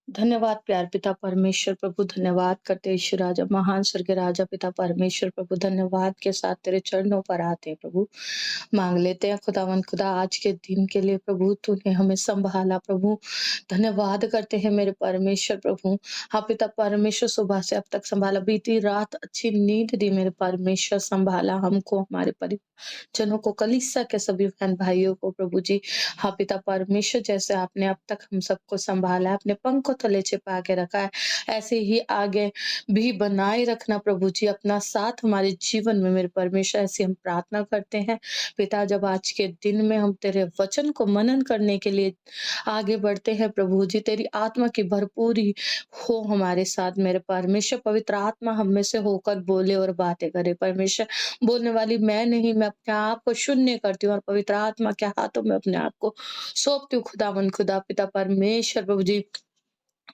धन्यवाद प्यार पिता परमेश्वर प्रभु, धन्यवाद करते यीशु राजा, महान स्वर्गीय राजा पिता परमेश्वर प्रभु, धन्यवाद के साथ तेरे चरणों पर आते हैं प्रभु। मांग लेते हैं खुदावन खुदा आज के दिन के लिए प्रभु, तूने हमें संभाला प्रभु। धन्यवाद करते हैं मेरे परमेश्वर प्रभु। हाँ पिता परमेश्वर, सुबह से अब तक संभाला, बीती रात अच्छी नींद दी मेरे परमेश्वर, संभाला हमको, हमारे परिजनों को, कलीसिया के सभी बहन भाइयों को प्रभु जी। हाँ पिता परमेश्वर, जैसे आपने अब तक हम सबको संभाला है, अपने पंखों तले छिपा के रखा है, ऐसे ही आगे भी बनाए रखना प्रभु जी, अपना साथ हमारे जीवन में मेरे परमेश्वर, ऐसी हम प्रार्थना करते हैं पिता। जब आज के दिन में हम तेरे वचन को मनन करने के लिए आगे बढ़ते हैं प्रभु जी, तेरी आत्मा की भरपूरी हो हमारे साथ मेरे परमेश्वर। पवित्र आत्मा हम में से होकर बोले और बातें करे परमेश्वर। बोलने वाली मैं नहीं, मैं अपने आप को शून्य करती हूँ और पवित्र आत्मा के हाथों में अपने आप को सौंपती हूँ खुदावन खुदा पिता परमेश्वर प्रभु जी,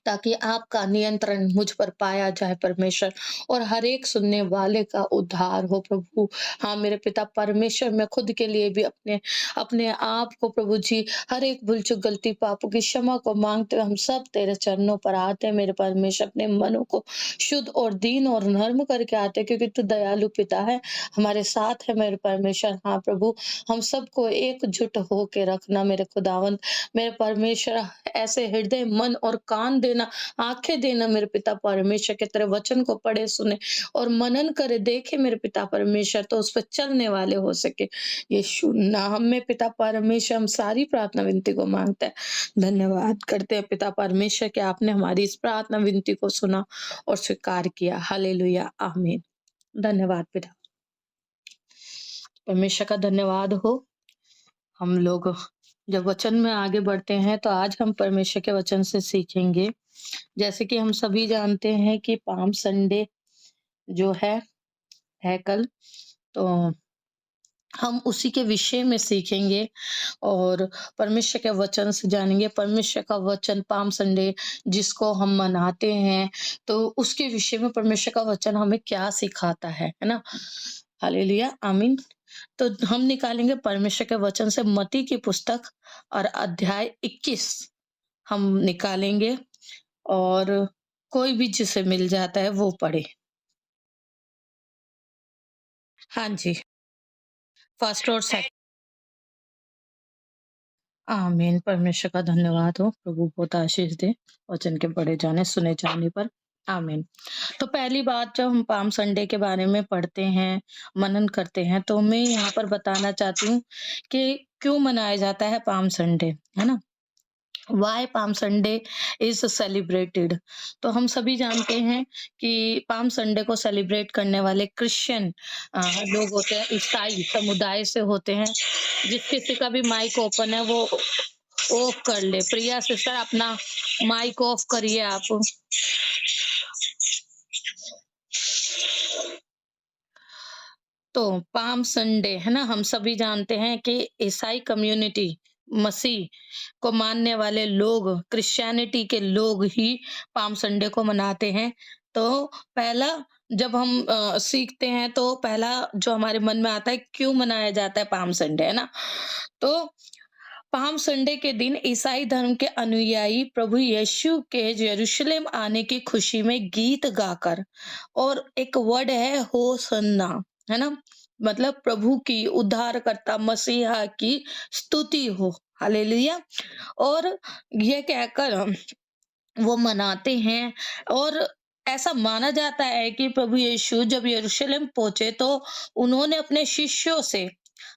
ताकि आपका नियंत्रण मुझ पर पाया जाए परमेश्वर, और हर एक सुनने वाले का उद्धार हो प्रभु। हाँ मेरे पिता परमेश्वर, मैं खुद के लिए भी अपने अपने आप को प्रभु जी, हर एक भूल चूक गलती पापों की क्षमा को मांगते हुए हम सब तेरे चरणों पर आते हैं मेरे परमेश्वर। अपने मनों को शुद्ध और दीन और नर्म करके आते हैं, क्योंकि तू दयालु पिता है, हमारे साथ है मेरे परमेश्वर। हाँ प्रभु, हम सबको एकजुट होके रखना मेरे खुदावंत मेरे परमेश्वर। ऐसे हृदय, मन और कान देना, आंखें देना मेरे पिता परमेश्वर, के तेरे वचन को पढ़े सुने और मनन करे देखे मेरे पिता परमेश्वर, तो उस पर चलने वाले हो सके। यीशु नाम में पिता परमेश्वर हम सारी प्रार्थना विनती को मांगते हैं, धन्यवाद करते हैं पिता परमेश्वर कि आपने हमारी इस प्रार्थना विनती को सुना और स्वीकार किया। हालेलुया, आमीन। धन्यवाद पिता परमेश्वर का, धन्यवाद हो। हम लोग जब वचन में आगे बढ़ते हैं तो आज हम परमेश्वर के वचन से सीखेंगे। जैसे कि हम सभी जानते हैं कि पाम संडे जो है कल, तो हम उसी के विषय में सीखेंगे और परमेश्वर के वचन से जानेंगे। परमेश्वर का वचन पाम संडे जिसको हम मनाते हैं, तो उसके विषय में परमेश्वर का वचन हमें क्या सिखाता है ना? हालेलुया, आमीन। तो हम निकालेंगे परमेश्वर के वचन से मत्ती की पुस्तक और अध्याय 21 हम निकालेंगे, और कोई भी जिसे मिल जाता है वो पढ़े। हाँ जी, फर्स्ट और सेकंड। आमीन। परमेश्वर का धन्यवाद हो, प्रभु बहुत आशीष दे वचन के पढ़े जाने सुने जाने पर। आमीन। तो पहली बात, जब हम पाम संडे के बारे में पढ़ते हैं, मनन करते हैं, तो मैं यहाँ पर बताना चाहती हूँ कि क्यों मनाया जाता है पाम संडे, है ना? Why palm Sunday is celebrated. तो हम सभी जानते हैं कि पाम संडे को सेलिब्रेट करने वाले क्रिश्चियन लोग होते हैं, ईसाई समुदाय से होते हैं। जिस किसी का भी माइक ओपन है वो ऑफ कर ले। प्रिया सिस्टर, अपना माइक ऑफ करिए आप। तो पाम संडे है ना, हम सभी जानते हैं कि ईसाई कम्युनिटी, मसीह को मानने वाले लोग, क्रिश्चियनिटी के लोग ही पाम संडे को मनाते हैं। तो पहला, जब हम सीखते हैं तो पहला जो हमारे मन में आता है, क्यों मनाया जाता है पाम संडे, है ना? तो पाम संडे के दिन ईसाई धर्म के अनुयायी प्रभु यीशु के यरूशलेम आने की खुशी में गीत गाकर, और एक वर्ड है होसन्ना, है ना? मतलब प्रभु की, उद्धारकर्ता मसीहा की स्तुति हो, हालेलुया। और ये कहकर वो मनाते हैं। और ऐसा माना जाता है कि प्रभु यीशु जब यरूशलेम पहुंचे तो उन्होंने अपने शिष्यों से,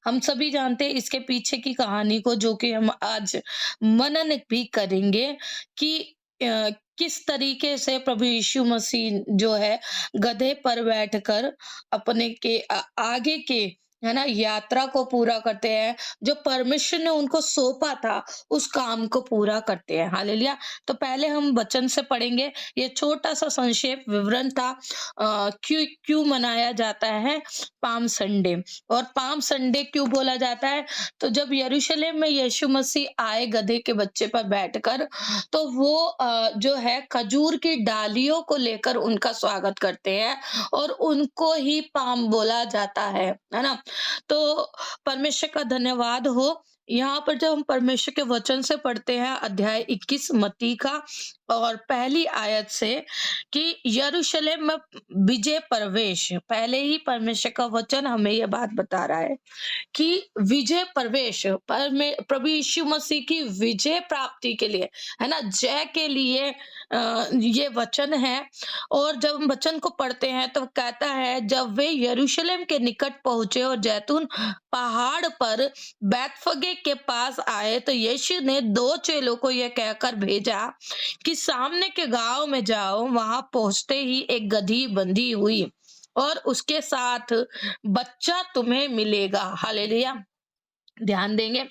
हम सभी जानते हैं इसके पीछे की कहानी को, जो कि हम आज मनन भी करेंगे कि किस तरीके से प्रभु यीशु मसीह जो है गधे पर बैठकर अपने के आगे के, है ना, यात्रा को पूरा करते हैं, जो परमेश्वर ने उनको सौंपा था उस काम को पूरा करते हैं। हालेलुया। तो पहले हम वचन से पढ़ेंगे। ये छोटा सा संक्षेप विवरण था क्यों क्यों मनाया जाता है पाम संडे, और पाम संडे क्यों बोला जाता है। तो जब यरूशलेम में यीशु मसीह आए गधे के बच्चे पर बैठकर, तो वो जो है खजूर की डालियों को लेकर उनका स्वागत करते हैं, और उनको ही पाम बोला जाता है ना? तो परमेश्वर का धन्यवाद हो। यहाँ पर जब हम परमेश्वर के वचन से पढ़ते हैं, अध्याय 21 मत्ती का, और पहली आयत से कि यरूशलेम में विजय प्रवेश, पहले ही परमेश्वर का वचन हमें यह बात बता रहा है कि विजय प्रवेश प्रभु यीशु मसीह की विजय प्राप्ति के लिए, है ना, जय के लिए ये वचन है। और जब हम वचन को पढ़ते हैं तो कहता है, जब वे यरूशलेम के निकट पहुंचे और जैतून पहाड़ पर बैतफगे के पास आए तो यीशु ने दो चेलों को यह कहकर भेजा कि सामने के गांव में जाओ। वहां पहुंचते ही एक गधी बंधी हुई और उसके साथ बच्चा तुम्हें मिलेगा। हालेलुया। ध्यान देंगे,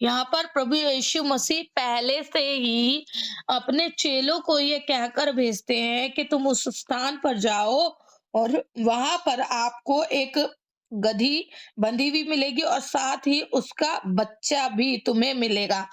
यहाँ पर प्रभु यीशु मसीह पहले से ही अपने चेलों को ये कहकर भेजते हैं कि तुम उस स्थान पर जाओ और वहां पर आपको एक गधी बंधी हुई मिलेगी और साथ ही उसका बच्चा भी तुम्हें मिलेगा।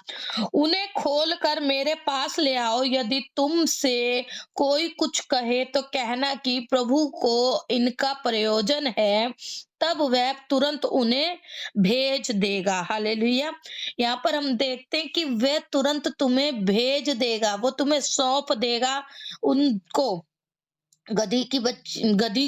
उन्हें खोल कर मेरे पास ले आओ। यदि तुमसे कोई कुछ कहे तो कहना कि प्रभु को इनका प्रयोजन है, तब वह तुरंत उन्हें भेज देगा। हालेलुया। यहाँ पर हम देखते हैं कि वह तुरंत तुम्हें भेज देगा, वो तुम्हें सौंप देगा उनको, गधी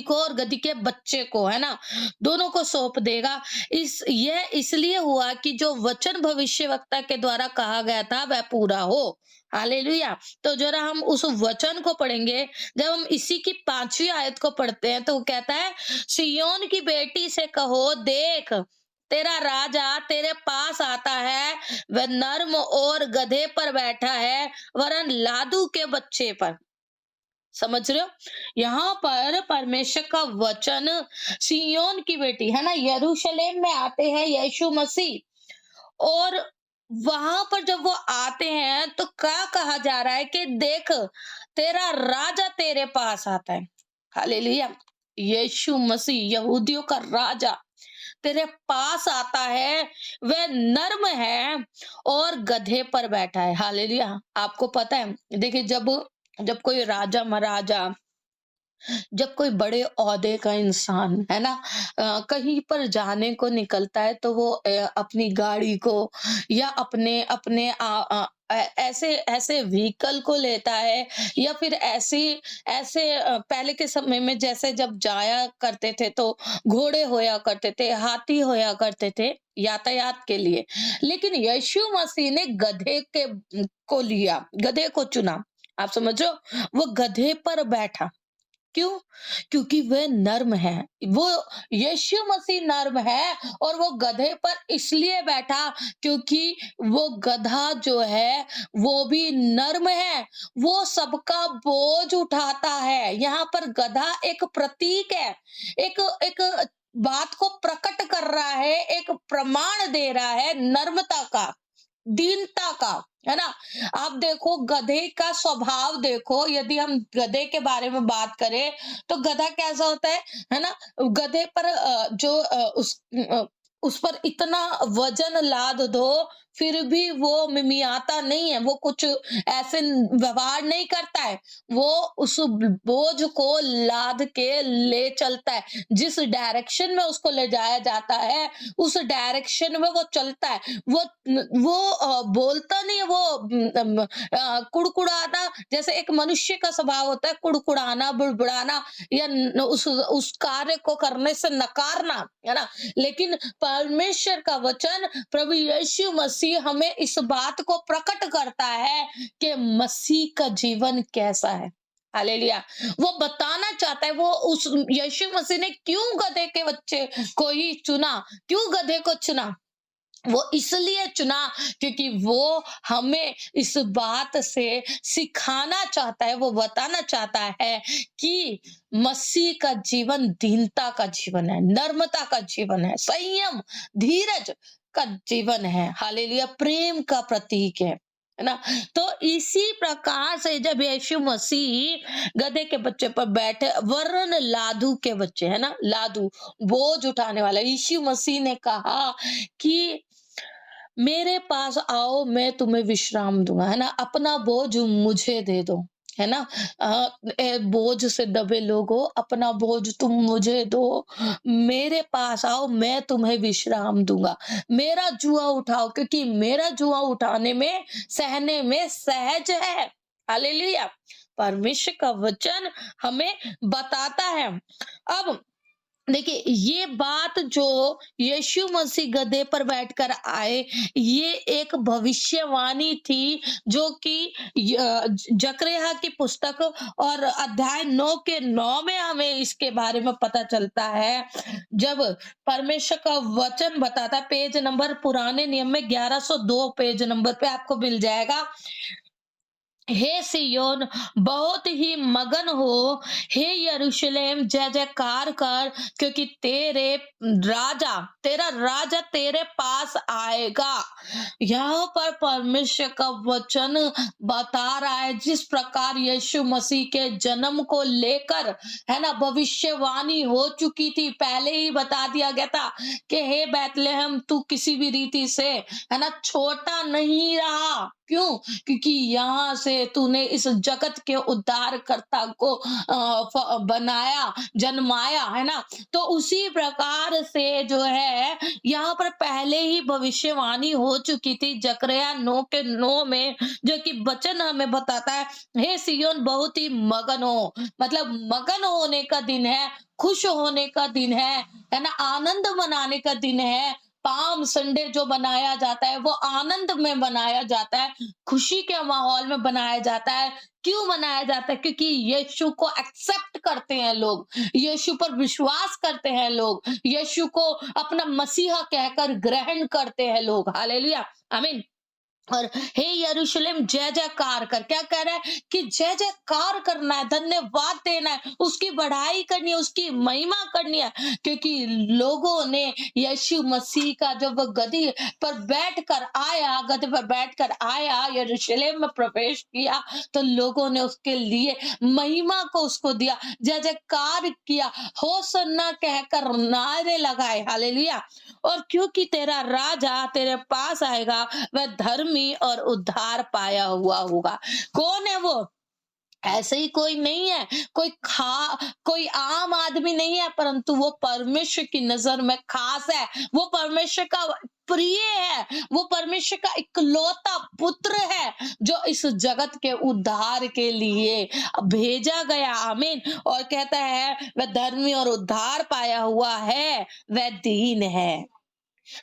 को और गधी के बच्चे को, है ना, दोनों को सौंप देगा। यह इसलिए हुआ कि जो वचन भविष्यवक्ता के द्वारा कहा गया था वह पूरा हो। हालेलुया। तो जरा हम उस वचन को पढ़ेंगे। जब हम इसी की 5वीं आयत को पढ़ते हैं तो वो कहता है, सिय्योन की बेटी से कहो, देख तेरा राजा तेरे पास आता है, वह नर्म और गधे पर बैठा है, वरन लादू के बच्चे पर। समझ रहे हो, यहाँ पर परमेश्वर का वचन सिय्योन की बेटी, है ना, यरूशलेम में आते हैं यीशु मसीह। और वहां पर जब वो आते हैं तो क्या कहा जा रहा है कि देख तेरा राजा तेरे पास आता है। हालेलुया। यीशु मसीह यहूदियों का राजा तेरे पास आता है, वह नर्म है और गधे पर बैठा है। हालेलुया। आपको पता है, देखिए जब जब कोई राजा महाराजा, जब कोई बड़े ओहदे का इंसान, है ना, कहीं पर जाने को निकलता है तो वो अपनी गाड़ी को या अपने अपने ऐसे ऐसे व्हीकल को लेता है, या फिर ऐसी ऐसे पहले के समय में जैसे जब जाया करते थे तो घोड़े होया करते थे, हाथी होया करते थे यातायात के लिए। लेकिन यीशु मसीह ने गधे के को लिया, गधे को चुना। आप समझो, वो गधे पर बैठा। क्यों? क्योंकि वह नर्म है। वो यीशु मसीह नर्म है और वो गधे पर इसलिए बैठा क्योंकि वो गधा जो है वो भी नर्म है, वो सबका बोझ उठाता है। यहाँ पर गधा एक प्रतीक है, एक एक बात को प्रकट कर रहा है, एक प्रमाण दे रहा है नर्मता का, दीनता का, है ना। आप देखो गधे का स्वभाव देखो, यदि हम गधे के बारे में बात करें तो गधा कैसा होता है ना। गधे पर उस पर इतना वजन लाद दो फिर भी वो मिमियाता नहीं है, वो कुछ ऐसे व्यवहार नहीं करता है। वो उस बोझ को लाद के ले चलता है, जिस डायरेक्शन में उसको ले जाया जाता है उस डायरेक्शन में वो चलता है। वो बोलता नहीं है, वो कुड़कुड़ाना, जैसे एक मनुष्य का स्वभाव होता है कुड़कुड़ाना, बुड़बुड़ाना, या उस कार्य को करने से नकारना, है ना। लेकिन परमेश्वर का वचन प्रभु यीशु मसीह हमें इस बात को प्रकट करता है कि मसीह का जीवन कैसा है। हालेलुया। वो बताना चाहता है, वो उस यीशु मसीह ने क्यों गधे के बच्चे को ही चुना, क्यों गधे को चुना? वो इसलिए चुना क्योंकि वो हमें इस बात से सिखाना चाहता है, वो बताना चाहता है कि मसीह का जीवन दीनता का जीवन है, नर्मता का जीवन है, संयम धीरज का जीवन है। हालेलुया। प्रेम का प्रतीक है ना। तो इसी प्रकार से जब यीशु मसीह गधे के बच्चे पर बैठे, वरन लादू के बच्चे, है ना, लादू बोझ उठाने वाला, यीशु मसीह ने कहा कि मेरे पास आओ मैं तुम्हें विश्राम दूंगा, है ना, अपना बोझ मुझे दे दो, है ना। बोझ से दबे लोगों, अपना बोझ तुम मुझे दो, मेरे पास आओ मैं तुम्हें विश्राम दूंगा, मेरा जुआ उठाओ, क्योंकि मेरा जुआ उठाने में सहने में सहज है। हालेलुया। परमेश्वर का वचन हमें बताता है। अब देखिए, ये बात जो यीशु मसीह गधे पर बैठकर आए, ये एक भविष्यवाणी थी जो कि जकरिया की पुस्तक और अध्याय 9 के 9 में हमें इसके बारे में पता चलता है। जब परमेश्वर का वचन बताता है, पेज नंबर पुराने नियम में 1102 पेज नंबर पे आपको मिल जाएगा। हे सियोन बहुत ही मगन हो, हे यरूशलेम जय जयकार कर, क्योंकि तेरा राजा तेरे पास आएगा। यहाँ पर परमेश्वर का वचन बता रहा है, जिस प्रकार यीशु मसीह के जन्म को लेकर, है ना, भविष्यवाणी हो चुकी थी, पहले ही बता दिया गया था कि हे बैतलहम तू किसी भी रीति से, है ना, छोटा नहीं रहा। क्यों? क्योंकि यहाँ से तूने इस जगत के उद्धारकर्ता को बनाया, जन्माया, है ना। तो उसी प्रकार से जो है यहाँ पर पहले ही भविष्यवाणी हो चुकी थी जकरिया 9 के 9 में, जो कि वचन हमें बताता है, हे सियोन बहुत ही मगन हो, मतलब मगन होने का दिन है, खुश होने का दिन है ना, आनंद मनाने का दिन है। पाम संडे जो बनाया जाता है वो आनंद में बनाया जाता है, खुशी के माहौल में बनाया जाता है। क्यों मनाया जाता है? क्योंकि यीशु को एक्सेप्ट करते हैं लोग, यीशु पर विश्वास करते हैं लोग, यीशु को अपना मसीहा कहकर ग्रहण करते हैं लोग। हालेलुया, आमीन। और हे यरूशलेम जय जयकार कर, क्या कह रहा है कि जय जयकार करना है, धन्यवाद देना है, उसकी बढ़ाई करनी है, उसकी महिमा करनी है, क्योंकि लोगों ने यीशु मसीह का जब वह गधी पर बैठकर आया, गधे पर बैठकर आया, यरूशलेम में प्रवेश किया, तो लोगों ने उसके लिए महिमा को उसको दिया, जय जयकार किया, होसन्ना कहकर नारे लगाए। हालेलुया। और क्योंकि तेरा राजा तेरे पास आएगा, वह धर्मी और उद्धार पाया हुआ होगा। कौन है वो? ऐसे ही कोई नहीं है, कोई आम आदमी नहीं है, परंतु वो परमेश्वर की नजर में खास है, वो परमेश्वर का प्रिय है, वो परमेश्वर का इकलौता पुत्र है, जो इस जगत के उद्धार के लिए भेजा गया। आमीन। और कहता है वह धर्मी और उद्धार पाया हुआ है, वह दीन है,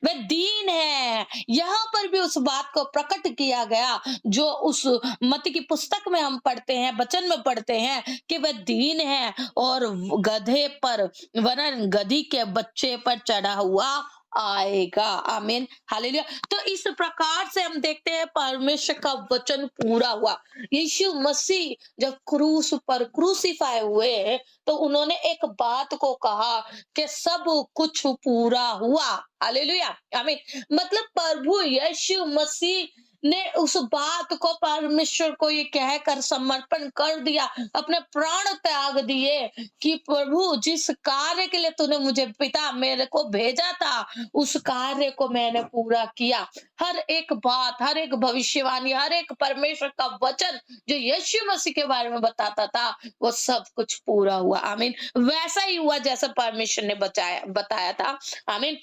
वह दीन है। यहाँ पर भी उस बात को प्रकट किया गया जो उस मत्ती की पुस्तक में हम पढ़ते हैं, वचन में पढ़ते हैं कि वह दीन है और गधे पर, वरन गधी के बच्चे पर चढ़ा हुआ आएगा। आमीन, हालेलुया। तो इस प्रकार से हम देखते हैं परमेश्वर का वचन पूरा हुआ। यीशु मसीह जब क्रूस पर क्रूसीफाई हुए, तो उन्होंने एक बात को कहा कि सब कुछ पूरा हुआ। हालेलुया, आमीन। मतलब प्रभु यीशु मसीह ने उस बात को, परमेश्वर को ये कहकर समर्पण कर दिया, अपने प्राण त्याग दिए कि प्रभु जिस कार्य के लिए तूने मुझे, पिता मेरे को भेजा था, उस कार्य को मैंने पूरा किया। हर एक बात, हर एक भविष्यवाणी, हर एक परमेश्वर का वचन जो यीशु मसीह के बारे में बताता था, वो सब कुछ पूरा हुआ। आमीन। वैसा ही हुआ जैसा परमेश्वर ने बताया था। आमीन।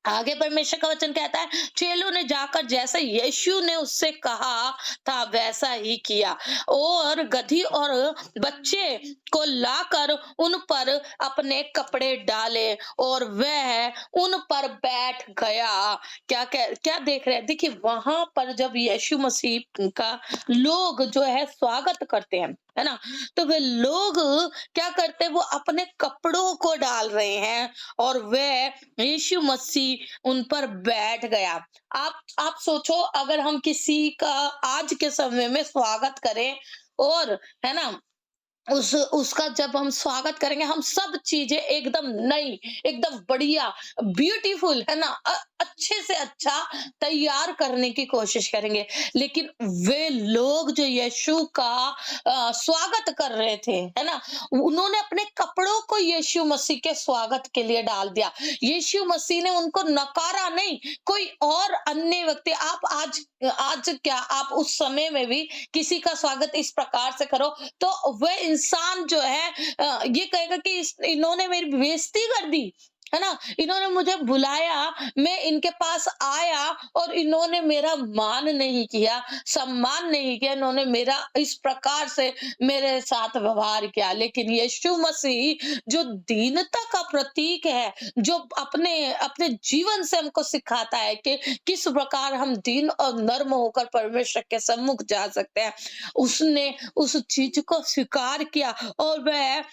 आगे परमेश्वर का वचन कहता है, चेलों ने जाकर जैसा यीशु ने उससे कहा था वैसा ही किया, और गधी और बच्चे को लाकर उन पर अपने कपड़े डाले और वह उन पर बैठ गया। क्या देख रहे हैं? देखिए, वहां पर जब यीशु मसीह का लोग जो है स्वागत करते हैं, है ना, तो वे लोग क्या करते हैं? वो अपने कपड़ों को डाल रहे हैं और वे यीशु मसीह उन पर बैठ गया। आप सोचो, अगर हम किसी का आज के समय में स्वागत करें, और है ना, उसका जब हम स्वागत करेंगे, हम सब चीजें एकदम नई, एकदम बढ़िया, ब्यूटीफुल, है ना, अच्छे से अच्छा तैयार करने की कोशिश करेंगे। लेकिन वे लोग जो यीशु का स्वागत कर रहे थे, है ना, उन्होंने अपने कपड़ों को यीशु मसीह के स्वागत के लिए डाल दिया। यीशु मसीह ने उनको नकारा नहीं। कोई और अन्य व्यक्ति, आप आज क्या आप उस समय में भी किसी का स्वागत इस प्रकार से करो, तो वह इंसान जो है ये कहेगा कि इन्होंने मेरी बेइज्जती कर दी, है ना? इन्होंने मुझे बुलाया, मैं इनके पास आया और इन्होंने मेरा मान नहीं किया, सम्मान नहीं किया, इन्होंने मेरा इस प्रकार से मेरे साथ व्यवहार किया। लेकिन यीशु मसीह जो दीनता का प्रतीक है, जो अपने अपने जीवन से हमको सिखाता है कि किस प्रकार हम दीन और नर्म होकर परमेश्वर के सम्मुख जा सकते हैं। उसने उस चीज को स्वीकार किया और वह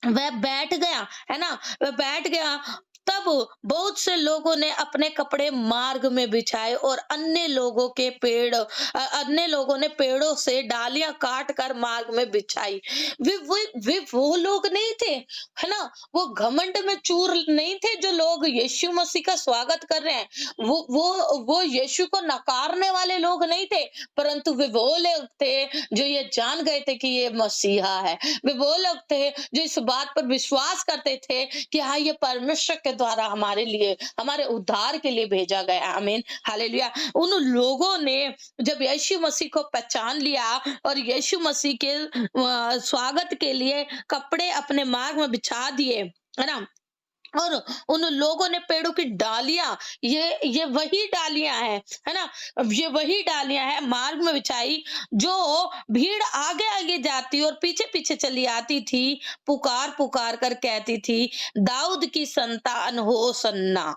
बैठ गया, है ना? वह बैठ गया। तब बहुत से लोगों ने अपने कपड़े मार्ग में बिछाए और अन्य लोगों ने पेड़ों से डालियां काट कर मार्ग में बिछाई। वे वो लोग नहीं थे, है ना? वो घमंड में चूर नहीं थे जो लोग यीशु मसीह का स्वागत कर रहे हैं। वो यीशु को नकारने वाले लोग नहीं थे, परंतु वे वो लोग थे जो ये जान गए थे कि ये मसीहा है। वे वो लोग थे जो इस बात पर विश्वास करते थे कि हाँ, ये परमेश्वर के द्वारा हमारे लिए, हमारे उद्धार के लिए भेजा गया। आमीन, हालेलुया। उन लोगों ने जब यीशु मसीह को पहचान लिया और यीशु मसीह के स्वागत के लिए कपड़े अपने मार्ग में बिछा दिए, है ना? और उन लोगों ने पेड़ों की डालियां, ये वही डालियां हैं, है ना? ये वही डालियां हैं मार्ग में बिछाई, जो भीड़ आगे आगे जाती और पीछे पीछे चली आती थी, पुकार पुकार कर कहती थी, दाऊद की संतान हो सन्ना।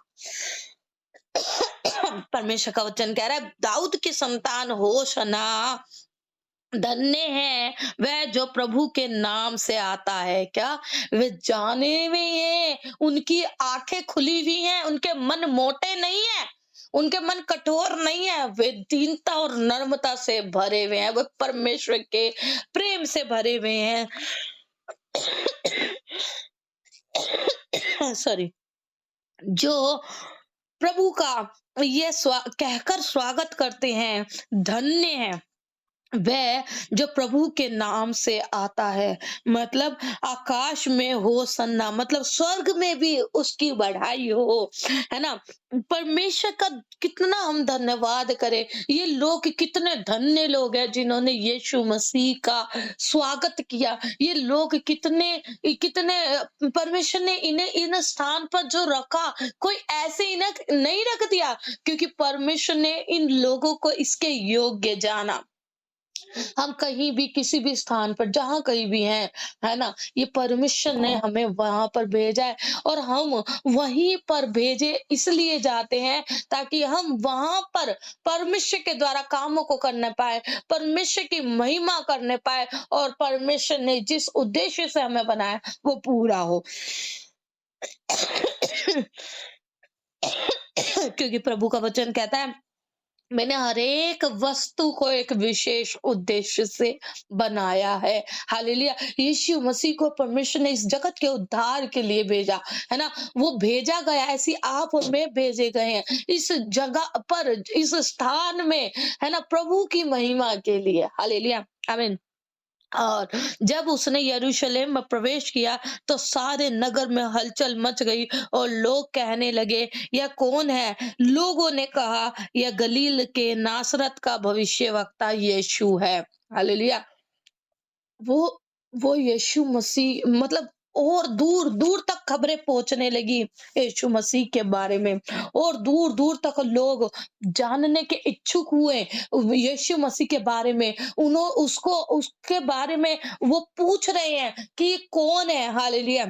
परमेश्वर का वचन कह रहा है, दाऊद की संतान हो सना, धन्य है वह जो प्रभु के नाम से आता है। क्या वे जाने हुए हैं? उनकी आंखें खुली हुई हैं, उनके मन मोटे नहीं है, उनके मन कठोर नहीं है, वे दीनता और नम्रता से भरे हुए हैं, वे परमेश्वर के प्रेम से भरे हुए हैं। सॉरी, जो प्रभु का ये कहकर स्वागत करते हैं, धन्य है वह जो प्रभु के नाम से आता है। मतलब आकाश में हो सन्ना, मतलब स्वर्ग में भी उसकी बढ़ाई हो, है ना? परमेश्वर का कितना हम धन्यवाद करें। ये लोग कितने धन्य लोग हैं जिन्होंने यीशु मसीह का स्वागत किया। ये लोग कितने कितने परमेश्वर ने इन्हें इन स्थान पर जो रखा, कोई ऐसे इन्हें नहीं रख दिया, क्योंकि परमेश्वर ने इन लोगों को इसके योग्य जाना। हम कहीं भी किसी भी स्थान पर जहाँ कहीं भी हैं, है ना? ये परमेश्वर ने हमें वहां पर भेजा है और हम वहीं पर भेजे इसलिए जाते हैं ताकि हम वहां पर परमेश्वर के द्वारा कामों को करने पाए, परमेश्वर की महिमा करने पाए और परमेश्वर ने जिस उद्देश्य से हमें बनाया वो पूरा हो। क्योंकि प्रभु का वचन कहता है, मैंने हर एक वस्तु को एक विशेष उद्देश्य से बनाया है। हालेलुया। यीशु मसीह को परमेश्वर ने इस जगत के उद्धार के लिए भेजा, है ना? वो भेजा गया, ऐसी आप और मैं भेजे गए हैं इस जगह पर, इस स्थान में, है ना? प्रभु की महिमा के लिए। हालेलुया, आमीन। और जब उसने यरूशलेम में प्रवेश किया तो सारे नगर में हलचल मच गई और लोग कहने लगे, यह कौन है? लोगों ने कहा, यह गलील के नासरत का भविष्यवक्ता यीशु है। हालेलुया। वो वो यीशु मसीह, मतलब और दूर दूर तक खबरें पहुंचने लगी यीशु मसीह के बारे में, और दूर दूर तक लोग जानने के इच्छुक हुए यीशु मसीह के बारे में। उन्हों उसको उसके बारे में वो पूछ रहे हैं कि ये कौन है। हालेलुया।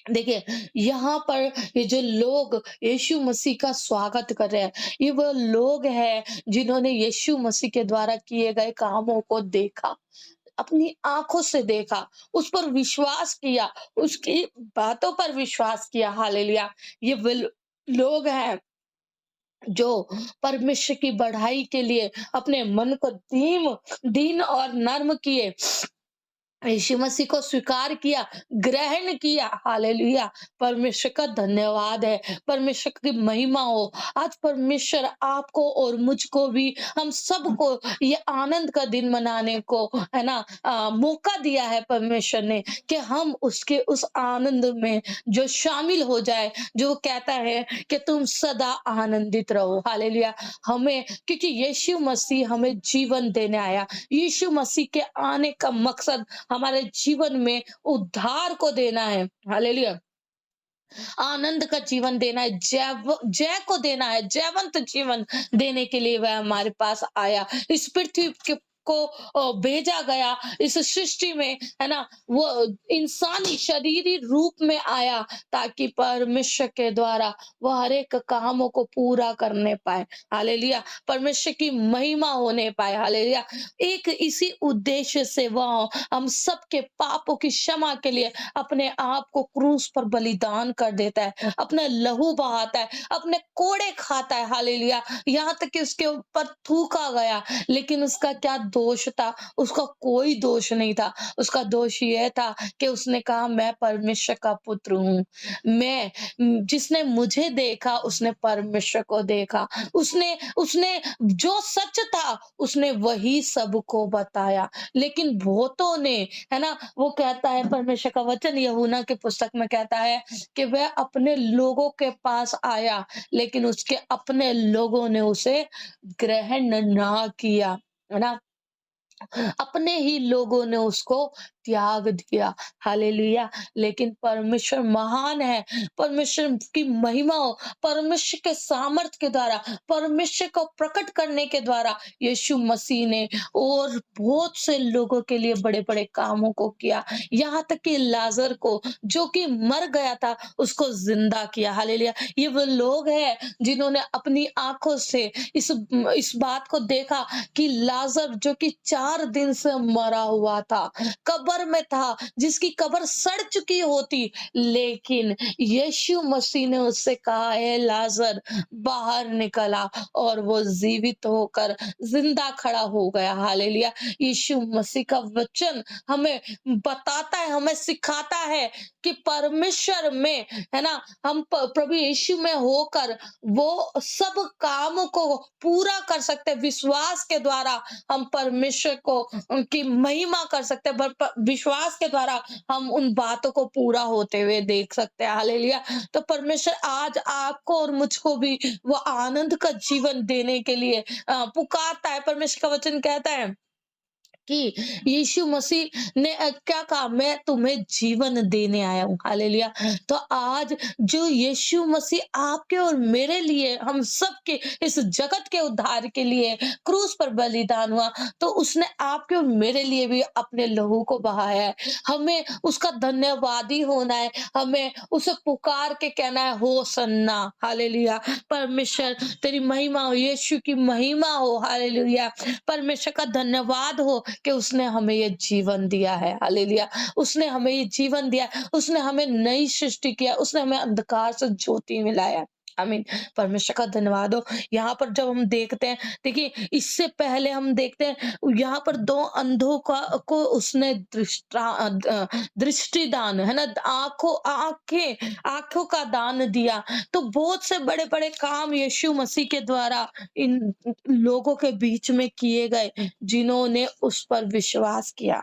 देखिए, यहाँ पर ये जो लोग यीशु मसीह का स्वागत कर रहे हैं, ये वो लोग हैं जिन्होंने यीशु मसीह के द्वारा किए गए कामों को देखा, अपनी आंखों से देखा, उस पर विश्वास किया, उसकी बातों पर विश्वास किया। हालेलुया। ये वो लोग हैं जो परमेश्वर की बढ़ाई के लिए अपने मन को दीन और नर्म किए, यीशु मसीह को स्वीकार किया, ग्रहण किया। हालेलुया। परमेश्वर का धन्यवाद है, परमेश्वर की महिमा हो। आज परमेश्वर आपको और मुझको भी, हम सबको ये आनंद का दिन मनाने को, है ना, मौका दिया है परमेश्वर ने कि हम उसके उस आनंद में जो शामिल हो जाए, जो वो कहता है कि तुम सदा आनंदित रहो। हालेलुया। हमें, क्योंकि यीशु मसीह हमें जीवन देने आया, यीशु मसीह के आने का मकसद हमारे जीवन में उद्धार को देना है। हालेलुया। आनंद का जीवन देना है, जय को देना है, जयवंत जीवन देने के लिए वह हमारे पास आया, इस पृथ्वी को भेजा गया इस सृष्टि में, है ना। वो इंसानी शरीरी रूप में आया ताकि परमेश्वर के द्वारा वह हर एक कामों को पूरा करने पाए। हालेलुया। परमेश्वर की महिमा होने पाए। हालेलुया। एक इसी उद्देश्य से वह हम सबके पापों की क्षमा के लिए अपने आप को क्रूस पर बलिदान कर देता है, अपना लहू बहाता है, अपने कोड़े खाता है। हालेलुया। यहाँ तक कि उसके ऊपर थूका गया, लेकिन उसका क्या दोष था? उसका कोई दोष नहीं था। उसका दोष यह था कि उसने कहा मैं परमेश्वर का पुत्र हूँ। मैं जिसने मुझे देखा उसने परमेश्वर को देखा। उसने उसने जो सच था उसने वही सबको बताया। लेकिन बहुतों ने, है ना, वो कहता है परमेश्वर का वचन यूहन्ना की पुस्तक में कहता है कि वह अपने लोगों के पास आया, लेकिन उसके अपने लोगों ने उसे ग्रहण ना किया, है ना। अपने ही लोगों ने उसको त्याग दिया। हालेलुया। लेकिन परमेश्वर महान है। परमेश्वर की महिमा हो, परमेश्वर के सामर्थ के द्वारा, परमेश्वर को प्रकट करने के द्वारा यीशु मसीह ने और बहुत से लोगों के लिए बड़े बड़े कामों को किया। यहाँ तक कि लाजर को जो कि मर गया था उसको जिंदा किया। हालेलुया। ये वो लोग हैं जिन्होंने अपनी आंखों से इस बात को देखा कि लाजर जो कि 4 दिन से मरा हुआ था, कब्र में था, जिसकी कब्र सड़ चुकी होती, लेकिन यीशु मसीह ने उससे कहा है लाजर बाहर निकला, और वो जीवित होकर जिंदा खड़ा हो गया। हालेलुया। यीशु मसीह का वचन हमें बताता है, हमें सिखाता है कि परमेश्वर में, है ना, हम प्रभु यीशु में होकर वो सब कामों को पूरा कर सकते हैं। विश्वास के द्वारा हम परमेश्वर को उनकी महिमा कर सकते हैं, विश्वास के द्वारा हम उन बातों को पूरा होते हुए देख सकते हैं। हालेलुया। तो परमेश्वर आज आपको और मुझको भी वो आनंद का जीवन देने के लिए पुकारता है। परमेश्वर का वचन कहता है कि यीशु मसीह ने क्या कहा, मैं तुम्हें जीवन देने आया हूं। हालेलुया। तो आज जो यीशु मसीह आपके और मेरे लिए, हम सब के इस जगत के उद्धार के लिए क्रूस पर बलिदान हुआ, तो उसने आपके और मेरे लिए भी अपने लहू को बहाया है। हमें उसका धन्यवादी होना है। हमें उसे पुकार के कहना है हो सन्ना। हालेलुया। परमेश्वर तेरी महिमा हो, यीशु की महिमा हो। हालेलुया। परमेश्वर का धन्यवाद हो कि उसने हमें ये जीवन दिया है। हालेलुया। उसने हमें ये जीवन दिया, उसने हमें नई सृष्टि किया, उसने हमें अंधकार से ज्योति में लाया। आमीन। परमेश्वर का धन्यवाद हो। यहाँ पर जब हम देखते हैं, देखिए इससे पहले हम देखते हैं यहाँ पर 2 अंधों को उसने दृष्टि दान, है ना, आंखों का दान दिया। तो बहुत से बड़े बड़े काम यीशु मसीह के द्वारा इन लोगों के बीच में किए गए जिन्होंने उस पर विश्वास किया।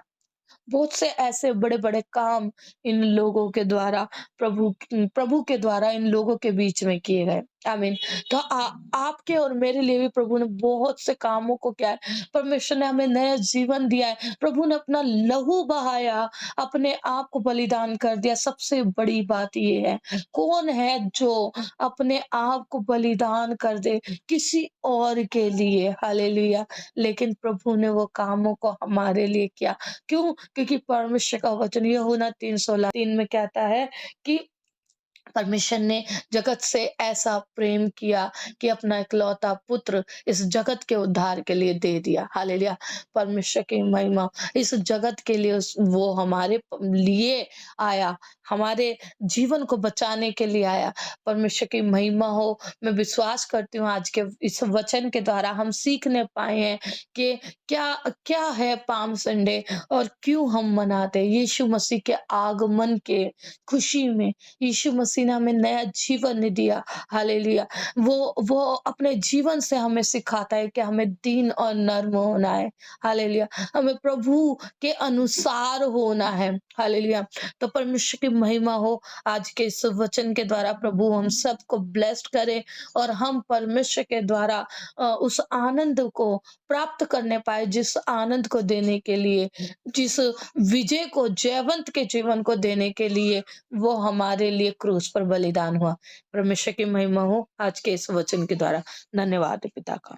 बहुत से ऐसे बड़े-बड़े काम इन लोगों के द्वारा, प्रभु के द्वारा इन लोगों के बीच में किए गए। आमीन। तो आपके और मेरे लिए भी प्रभु ने बहुत से कामों को किया है। परमेश्वर ने हमें नया जीवन दिया है। प्रभु ने अपना लहू बहाया, अपने आप को बलिदान कर दिया। सबसे बड़ी बात ये है, कौन है जो अपने आप को बलिदान कर दे किसी और के लिए? हालेलुया। लेकिन प्रभु ने वो कामों को हमारे लिए किया। क्यों? क्योंकि परमेश्वर का वचन यूहन्ना 3:16 में कहता है कि परमेश्वर ने जगत से ऐसा प्रेम किया कि अपना इकलौता पुत्र इस जगत के उद्धार के लिए दे दिया। हालेलुया। परमेश्वर की महिमा। इस जगत के लिए वो हमारे लिए आया, हमारे जीवन को बचाने के लिए आया। परमेश्वर की महिमा हो। मैं विश्वास करती हूँ आज के इस वचन के द्वारा हम सीखने पाए हैं कि क्या क्या है पाम संडे और क्यों हम मनाते हैं। यीशु मसीह के आगमन के खुशी में यीशु मसीह ने हमें नया जीवन दिया। हालेलुया। वो अपने जीवन से हमें सिखाता है कि हमें दीन और नर्म होना है। हालेलुया। हमें प्रभु के अनुसार होना है। हालेलुया। तो परमेश्वर की महिमा हो। आज के इस वचन के द्वारा प्रभु हम सबको ब्लेस्ड करे और हम परमेश्वर के द्वारा उस आनंद को प्राप्त करने पाए, जिस आनंद को देने के लिए, जिस विजय को, जयवंत के जीवन को देने के लिए वो हमारे लिए क्रूस क्रूस पर बलिदान हुआ। परमेश्वर की महिमा हो आज के इस वचन के द्वारा। धन्यवाद है पिता का।